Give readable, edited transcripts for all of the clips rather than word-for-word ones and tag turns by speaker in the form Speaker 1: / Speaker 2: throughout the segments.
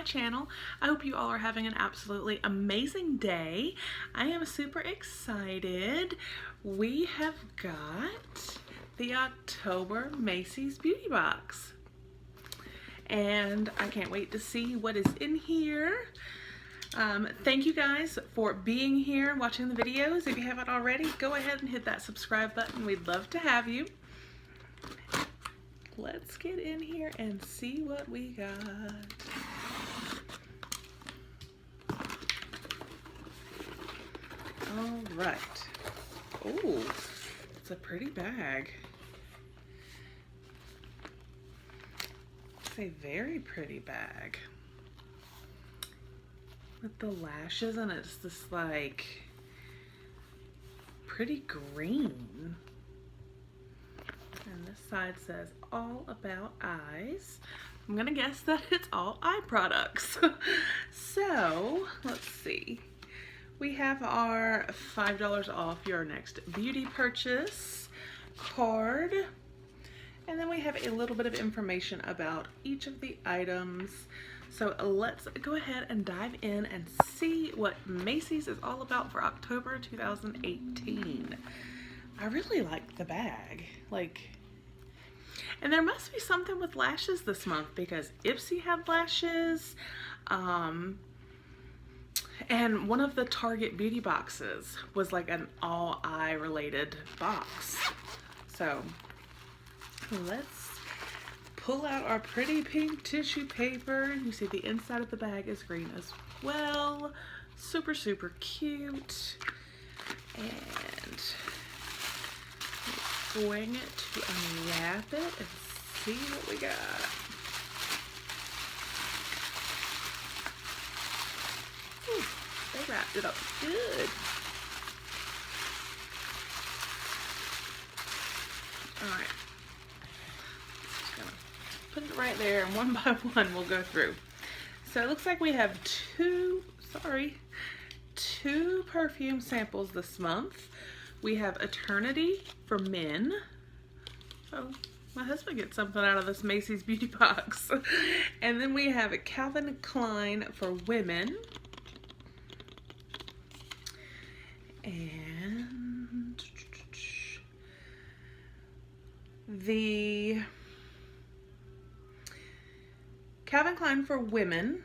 Speaker 1: channel. I hope you all are having an absolutely amazing day. I am super excited. We have got the October Macy's Beauty Box. And I can't wait to see what is in here. Thank you guys for being here and watching the videos. If you haven't already, go ahead and hit that subscribe button. We'd love to have you. Let's get in here and see what we got. All right. Oh, it's a pretty bag. It's a very pretty bag. With the lashes, and it's this like pretty green. And this side says all about eyes. I'm gonna guess that it's all eye products. So let's see. We have our $5 off your next beauty purchase card. And then we have a little bit of information about each of the items. So let's go ahead and dive in and see what Macy's is all about for October 2018. I really like the bag. And there must be something with lashes this month because Ipsy had lashes. And one of the Target beauty boxes was like an all eye related box. So let's pull out our pretty pink tissue paper. You see the inside of the bag is green as well. Super, super cute. And we're going to unwrap it and see what we got. Ooh, they wrapped it up good. All right. Put it right there, and one by one we'll go through. So it looks like we have two perfume samples this month. We have Eternity for men. Oh, my husband gets something out of this Macy's beauty box. And then we have a Calvin Klein for women. And the Calvin Klein for women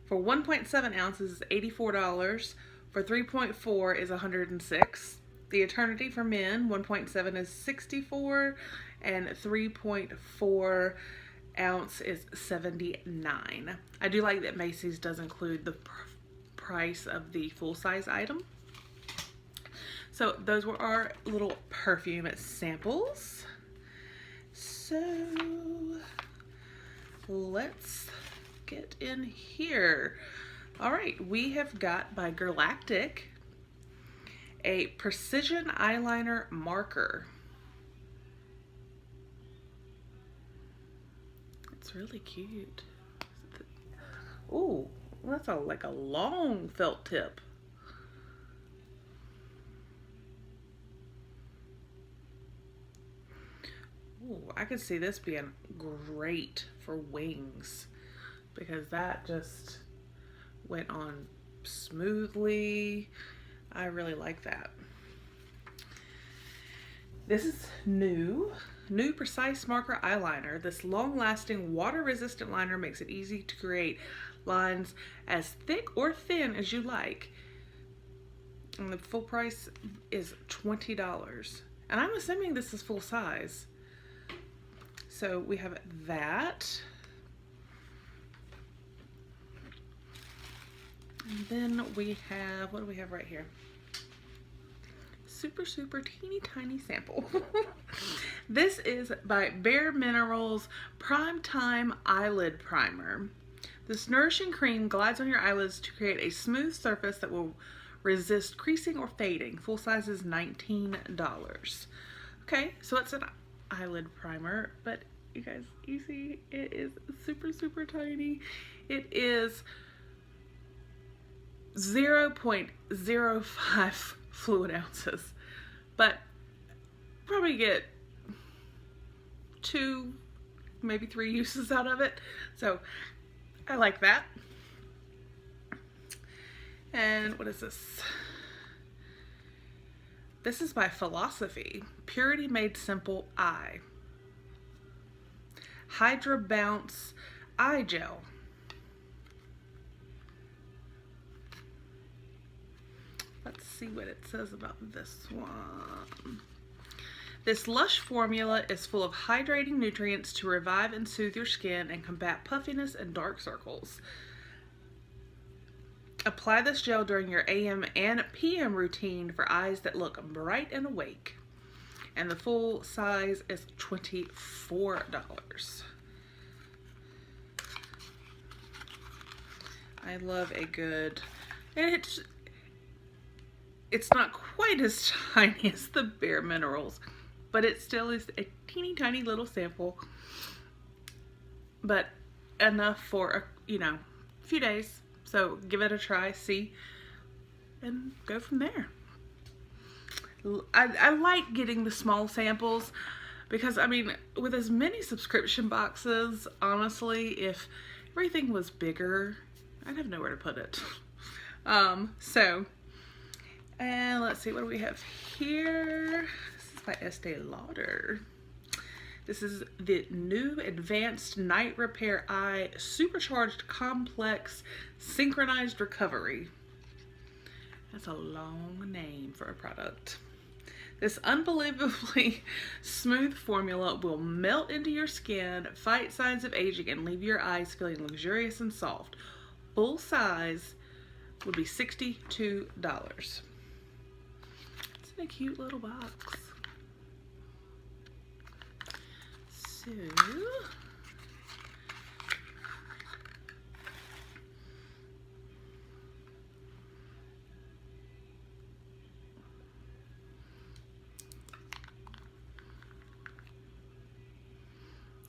Speaker 1: for 1.7 ounces is $84. For 3.4 is $106. The Eternity for men 1.7 is $64, and 3.4 ounce is $79. I do like that Macy's does include the price of the full-size item. So those were our little perfume samples. So let's get in here. All right, we have got by Galactic a precision eyeliner marker. It's really cute. Ooh, that's like a long felt tip. Ooh, I could see this being great for wings because that just went on smoothly. I really like that. This is new Precise Marker Eyeliner. This long-lasting, water-resistant liner makes it easy to create lines as thick or thin as you like. And the full price is $20. And I'm assuming this is full size. So we have that. And then we have, what do we have right here? Super, super teeny tiny sample. This is by Bare Minerals Prime Time Eyelid Primer. This nourishing cream glides on your eyelids to create a smooth surface that will resist creasing or fading. Full size is $19. Okay, so it's an eyelid primer, but you guys, you see it is super, super tiny. It is 0.05 fluid ounces, but probably get 2, maybe 3 uses out of it. So I like that. And what is this? This is by Philosophy. Purity Made Simple Eye. Hydra Bounce Eye Gel. Let's see what it says about this one. This Lush formula is full of hydrating nutrients to revive and soothe your skin and combat puffiness and dark circles. Apply this gel during your AM and PM routine for eyes that look bright and awake. And the full size is $24. I love a good, and it's not quite as tiny as the Bare Minerals, but it still is a teeny tiny little sample, but enough for a few days. So give it a try, see, and go from there. I like getting the small samples because, I mean, with as many subscription boxes, honestly, if everything was bigger, I'd have nowhere to put it. And let's see, what do we have here? This is by Estee Lauder. This is the new Advanced Night Repair Eye Supercharged Complex Synchronized Recovery. That's a long name for a product. This unbelievably smooth formula will melt into your skin, fight signs of aging, and leave your eyes feeling luxurious and soft. Full size would be $62. It's in a cute little box. So,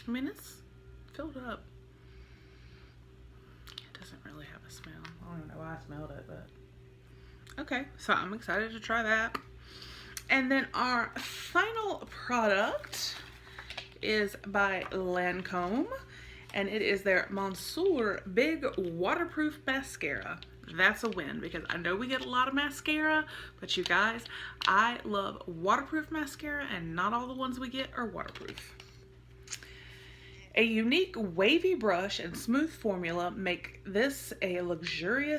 Speaker 1: I mean, it's filled up. It doesn't really have a smell. I don't know why I smelled it, but okay, so I'm excited to try that. And then our final product is by Lancome, and it is their Monsieur Big Waterproof Mascara. That's a win because I know we get a lot of mascara, but you guys, I love waterproof mascara, and not all the ones we get are waterproof. A unique wavy brush and smooth formula make this a luxury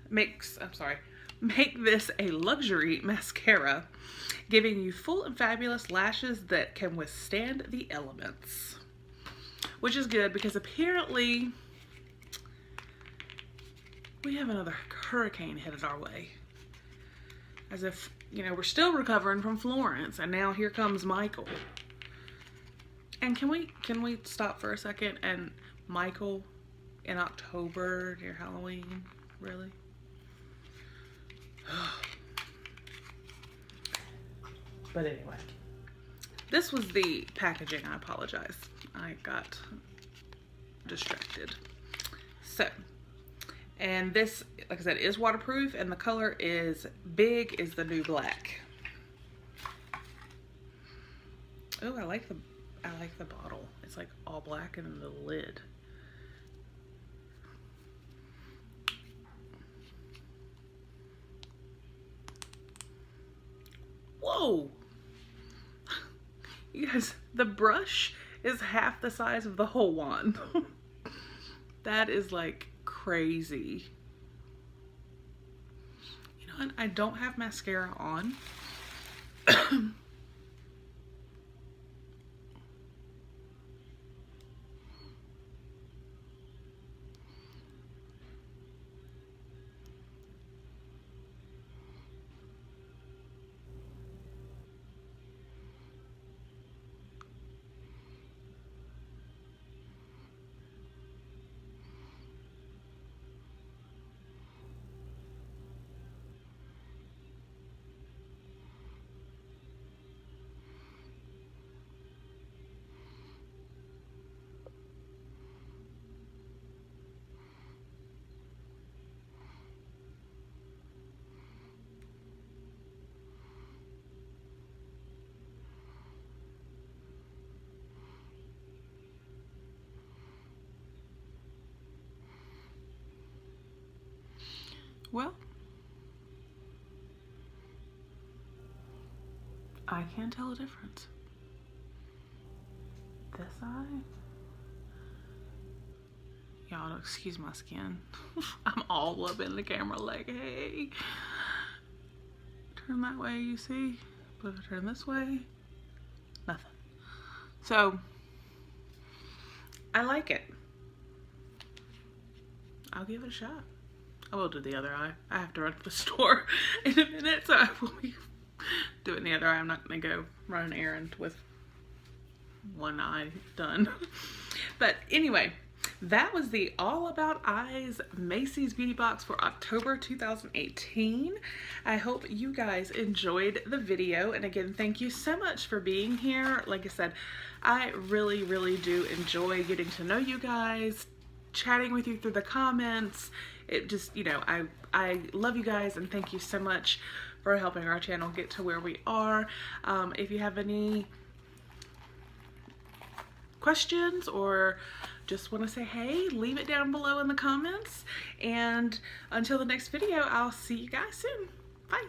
Speaker 1: mascara, giving you full and fabulous lashes that can withstand the elements. Which is good because apparently we have another hurricane headed our way. As if, we're still recovering from Florence, and now here comes Michael. And can we stop for a second? And Michael in October near Halloween? Really? But anyway, this was the packaging. I apologize. I got distracted. So, and this, like I said, is waterproof, and the color is Big is the New Black. Oh, I like the bottle. It's like all black and the lid. Whoa! You guys, the brush is half the size of the whole wand. That is like crazy. You know what? I don't have mascara on. Well, I can't tell a difference. This eye, y'all excuse my skin. I'm all up in the camera like, hey, turn that way, you see? But if I turn this way, nothing. So, I like it. I'll give it a shot. I will do the other eye. I have to run to the store in a minute, so I will be doing the other eye. I'm not gonna go run an errand with one eye done. But anyway, that was the All About Eyes Macy's Beauty Box for October 2018. I hope you guys enjoyed the video. And again, thank you so much for being here. Like I said, I really, really do enjoy getting to know you guys, chatting with you through the comments. It just, you know, I love you guys, and thank you so much for helping our channel get to where we are. If you have any questions or just want to say hey, leave it down below in the comments. And until the next video, I'll see you guys soon. Bye.